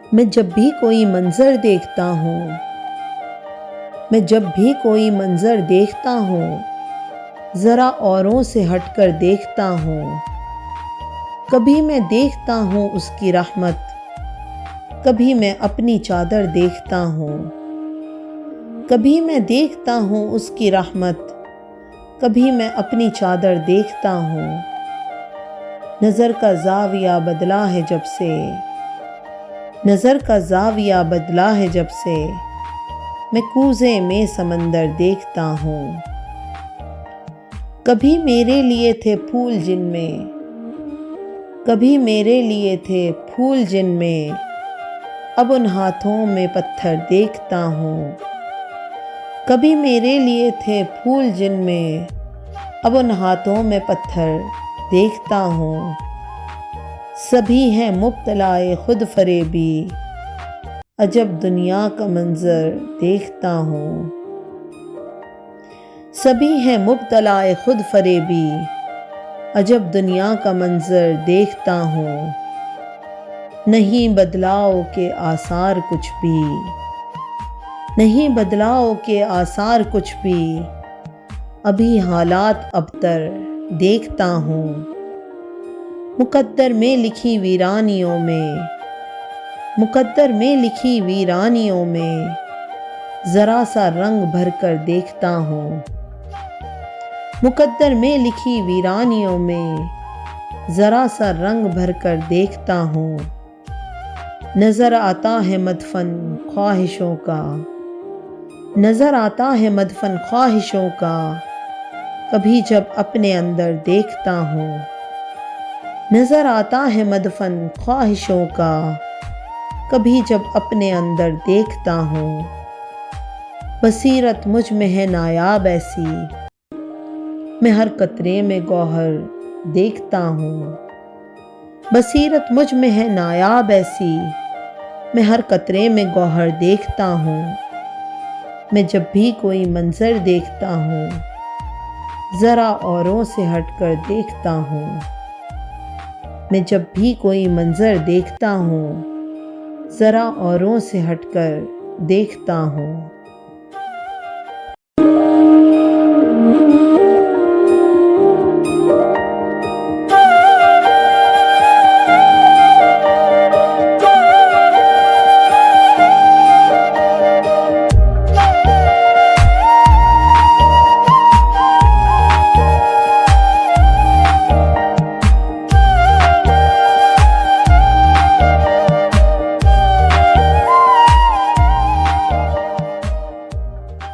मैं जब भी कोई मंज़र देखता हूँ, मैं जब भी कोई मंज़र देखता हूँ, ज़रा औरों से हटकर देखता हूँ। कभी मैं देखता हूँ उसकी रहमत, कभी मैं अपनी चादर देखता हूँ। कभी मैं देखता हूँ उसकी रहमत, कभी मैं अपनी चादर देखता हूँ। नज़र का ज़ाविया बदला है जब से, नज़र का ज़ाविया बदला है जब से, मैं कूज़े में समंदर देखता हूँ। कभी मेरे लिए थे फूल जिनमें, कभी मेरे लिए थे फूल जिनमें, अब उन हाथों में पत्थर देखता हूँ। कभी मेरे लिए थे फूल जिनमें, अब उन हाथों में पत्थर देखता हूँ। सभी हैं मुब्तलाए खुद फरेबी, अजब दुनिया का मंजर देखता हूँ। सभी हैं मुब्तलाए खुद फरेबी, अजब दुनिया का मंजर देखता हूँ। नहीं बदलाव के आसार कुछ भी, नहीं बदलाव के आसार कुछ भी, अभी हालात अबतर देखता हूँ। मुकद्दर में लिखी वीरानियों में, मुकद्दर में लिखी वीरानियों में, ज़रा सा रंग भर कर देखता हूँ। मुकद्दर में लिखी वीरानियों में, ज़रा सा रंग भर कर देखता हूँ। नज़र आता है मदफन ख्वाहिशों का, नज़र आता है मदफन ख्वाहिशों का, कभी जब अपने अंदर देखता हूँ। नज़र आता है मदफन ख्वाहिशों का, कभी जब अपने अंदर देखता हूँ। बसीरत मुझ में है नायाब ऐसी, मैं हर कतरे में गौहर देखता हूँ। बसीरत मुझ में है नायाब ऐसी, मैं हर कतरे में गौहर देखता हूँ। मैं जब भी कोई मंज़र देखता हूँ, ज़रा औरों से हटकर देखता हूँ। मैं जब भी कोई मंज़र देखता हूँ, ज़रा औरों से हटकर देखता हूँ।